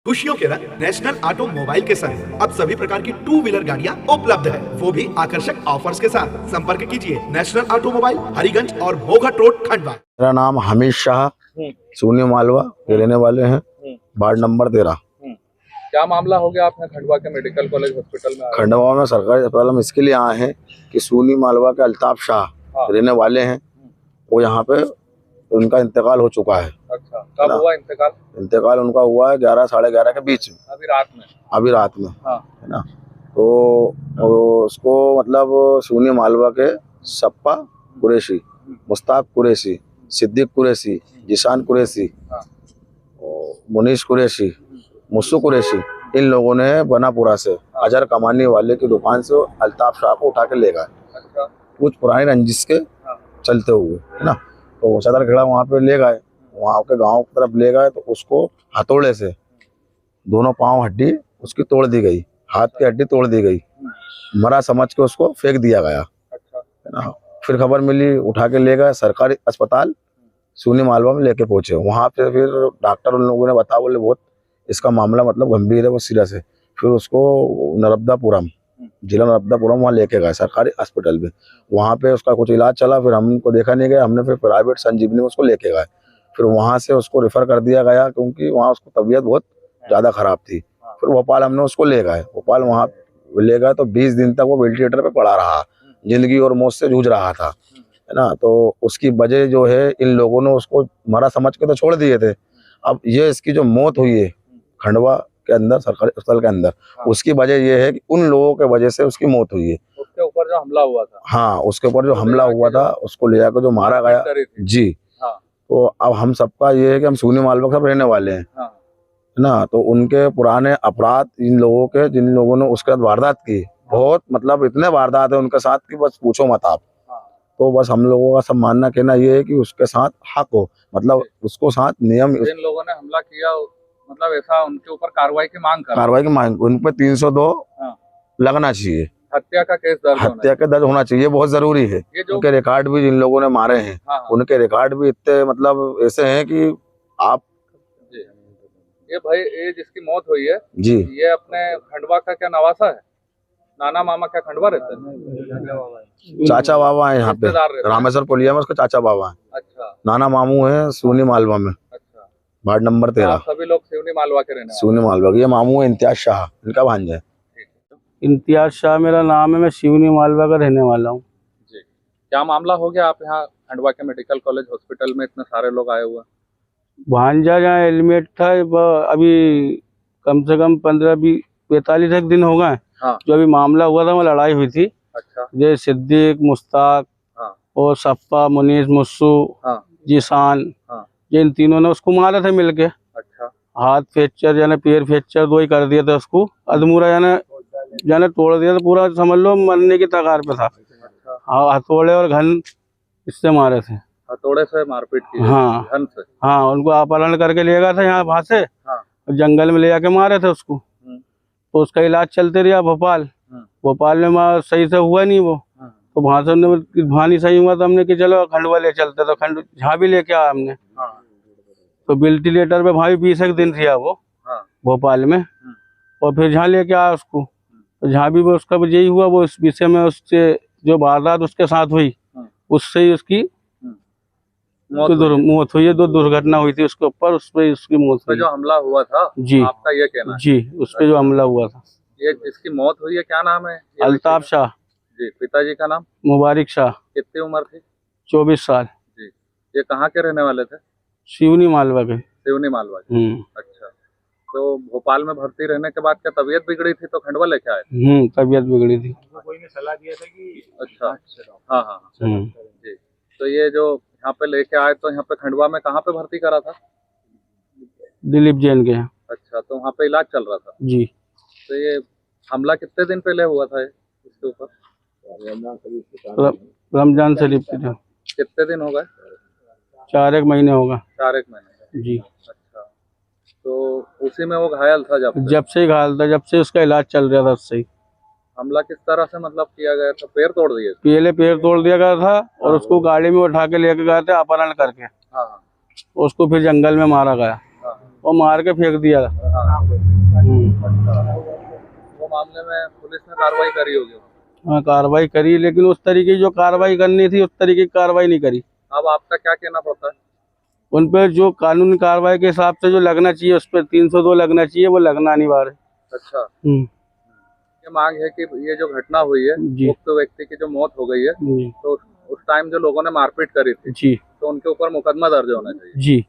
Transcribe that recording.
खुशियों के रंग नेशनल ऑटोमोबाइल के संग अब सभी प्रकार की टू व्हीलर गाड़ियां उपलब्ध है, वो भी आकर्षक ऑफर्स के साथ। संपर्क कीजिए नेशनल ऑटोमोबाइल, हरिगंज और भोगट रोड, खंडवा। मेरा नाम हमीद शाह, सूनी मालवा के रहने वाले हैं, वार्ड नंबर 13। क्या मामला हो गया? आपने खंडवा के मेडिकल कॉलेज हॉस्पिटल में आए? खंडवा में सरकारी अस्पताल में इसके लिए आए हैं कि सूनी मालवा के अल्ताफ शाह रहने वाले हैं, वो यहाँ पे उनका इंतकाल हो चुका है। अच्छा, कब हुआ इंतकाल? इंतकाल उनका हुआ है 11 साढ़े 11 के बीच में, अभी रात में। हाँ। है ना। तो उसको मतलब सूनी मालवा के सप्पा कुरैशी, मुस्ताक कुरैशी, सिद्दीक कुरैशी, जिशान कुरैशी, मुनीश कुरैशी, मुस्सू कुरैशी, इन लोगों ने बनापुरा से अजहर कमानी वाले की दुकान से अल्ताफ शाह को उठा के ले गए। अच्छा। कुछ पुरानी रंजिश के चलते हुए, है ना। तो सदर खेड़ा वहाँ पे ले गए, वहाँ के गांव की तरफ ले गए, तो उसको हथौड़े से दोनों पांव हड्डी उसकी तोड़ दी गई, हाथ की हड्डी तोड़ दी गई, मरा समझ के उसको फेंक दिया गया। अच्छा। है ना। फिर खबर मिली, उठा के ले गए सरकारी अस्पताल सूनी मालवा में लेके पहुंचे। वहाँ पे फिर डॉक्टर उन लोगों ने बताया, बोले बहुत इसका मामला मतलब गंभीर है, वो सीरियस है। फिर उसको नर्मदापुरम, जिला नर्मदापुरम वहाँ लेके गए सरकारी अस्पताल में। वहाँ पे उसका कुछ इलाज चला, फिर हमको देखा नहीं गया, हमने फिर प्राइवेट संजीवनी में उसको लेके गए। फिर वहाँ से उसको रेफर कर दिया गया, क्योंकि वहाँ उसको तबीयत बहुत ज़्यादा खराब थी। फिर भोपाल हमने उसको ले गए, भोपाल वहाँ ले गए तो 20 दिन तक वो वेंटिलेटर पे पड़ा रहा, जिंदगी और मौत से जूझ रहा था, है ना। तो उसकी वजह जो है, इन लोगों ने उसको मरा समझ के तो छोड़ दिए थे। अब ये इसकी जो मौत हुई है खंडवा के अंदर सरकारी अस्पताल के अंदर, उसकी वजह ये है कि उन लोगों के वजह से उसकी मौत हुई है। उसके ऊपर जो हमला हुआ था। हाँ, उसके ऊपर जो हमला हुआ था, उसको ले जाकर जो मारा गया जी। तो अब हम सबका ये है कि हम सूनी मालवा सब रहने वाले हैं, है ना। तो उनके पुराने अपराध इन लोगों के, जिन लोगों ने उसके साथ वारदात की, बहुत मतलब इतने वारदात है उनके साथ कि बस पूछो मत आप। तो बस हम लोगों का सब मानना कहना ये है कि उसके साथ हक हो, मतलब उसको साथ नियम। जिन लोगों ने हमला किया, मतलब ऐसा उनके ऊपर कार्रवाई की मांग उन पर 302 लगना चाहिए। हत्या का केस दर्ज होना चाहिए, बहुत जरूरी है। उनके रिकॉर्ड भी जिन लोगों ने मारे हैं, उनके रिकॉर्ड भी इतने मतलब ऐसे हैं कि आप ये भाई, ये जिसकी मौत हुई है जी, ये अपने खंडवा का क्या नवासा है? नाना मामा क्या खंडवा रहते हैं? चाचा बाबा है यहाँ पे, रामेश्वर पुलिया में उसके चाचा बाबा है। अच्छा। नाना मामू है सूनी मालवा में। अच्छा। Ward number 13। सभी लोग सूनी मालवा के रहने वाले। सूनी मालवा, ये मामू है इम्तियाज शाह, इनका भांजा है। इम्तियाज शाह मेरा नाम है, मैं शिवनी मालवा का रहने वाला हूँ जी। क्या मामला हो गया? आप यहाँ खंडवा के मेडिकल कॉलेज हॉस्पिटल में इतने सारे लोग आए हुए? भांजा जहाँ एडमिट था, अभी कम से कम 15-45 दिन हो गए। हाँ। जो अभी मामला हुआ था, वो लड़ाई हुई थी। अच्छा। ये सिद्दीक, मुस्ताक और सप्पा, मुनीश, मुस्सू, जिशान, ये इन तीनों ने उसको मारा था मिलके। अच्छा। हाथ फ्रैक्चर यानी पैर फ्रैक्चर दो ही कर दिया था उसको, अधमूरा यानी तोड़ दिया था पूरा, समझ लो मरने की तगार पे था। हाँ, हथौड़े और घन इससे मारे थे। हथौड़े से मारपीट की? हाँ, घन से? हाँ, उनको अपहरण करके ले गया था यहाँ वहाँ से। जंगल में ले जाके मारे थे उसको। तो उसका इलाज चलते रहा भोपाल में सही से हुआ नहीं वो। तो वहाँ से हमने वहाँ नहीं सही हुआ, तो हमने कि चलो खंडवा ले चलते, तो जहाँ भी लेके आया हमने। तो वेंटिलेटर पे भाई 20 दिन रहा वो भोपाल में, और फिर जहाँ लेके आया उसको, तो जहाँ भी वो उसका यही हुआ, वो इस विषय में उससे जो वारदात उसके साथ हुई, उससे ही उसकी मौत हुई है। 2 दुर्घटना हुई थी उसके ऊपर, उस पर उसकी मौत हुई। जो हमला हुआ था जी, आपका ये कहना है? जी, उस पे जो हमला हुआ था। ये जिसकी मौत हुई है, क्या नाम है? अल्ताफ शाह जी। पिताजी का नाम? मुबारक शाह। कितनी उम्र थी? 24 साल। जी। ये कहाँ के रहने वाले थे? शिवनी मालवा के। शिवनी मालवा के। अच्छा। तो भोपाल में भर्ती रहने के बाद क्या तबीयत बिगड़ी थी, तो खंडवा लेके आए? तबीयत बिगड़ी थी। कोई ने सलाह दिया था कि अच्छा। हाँ। जी। तो ये जो यहाँ पे लेके आए, तो यहाँ पे खंडवा में कहाँ पे भर्ती करा था? दिलीप जैन के यहाँ। अच्छा। तो वहाँ पे इलाज चल रहा था जी। तो ये हमला कितने दिन पहले हुआ था इसके ऊपर? रमजान शरीफ के। कितने दिन हो गए? 4 महीने होगा। 4 महीने जी। अच्छा। तो उसी में वो घायल था जब से ही घायल था, जब से उसका इलाज चल रहा था, उससे ही। हमला किस तरह से मतलब किया गया था? पैर तोड़ दिए? पहले पैर तोड़ दिया गया था, और उसको गाड़ी में उठा के लेके गए थे अपहरण करके। उसको फिर जंगल में मारा गया और मार के फेंक दिया। वो मामले में पुलिस ने कार्रवाई करी होगी। हाँ कार्रवाई करी, लेकिन उस तरीके की जो कार्रवाई करनी थी उस तरीके की कार्रवाई नहीं करी। अब आपका क्या कहना पड़ता है? उन पर जो कानूनी कार्रवाई के हिसाब से जो लगना चाहिए उस पर 302 लगना चाहिए, वो लगना अनिवार्य है। अच्छा, ये मांग है कि ये जो घटना हुई है, जी। उक्त व्यक्ति की जो मौत हो गई है, जी तो उस टाइम जो लोगों ने मारपीट करी थी, जी तो उनके ऊपर मुकदमा दर्ज होना चाहिए। जी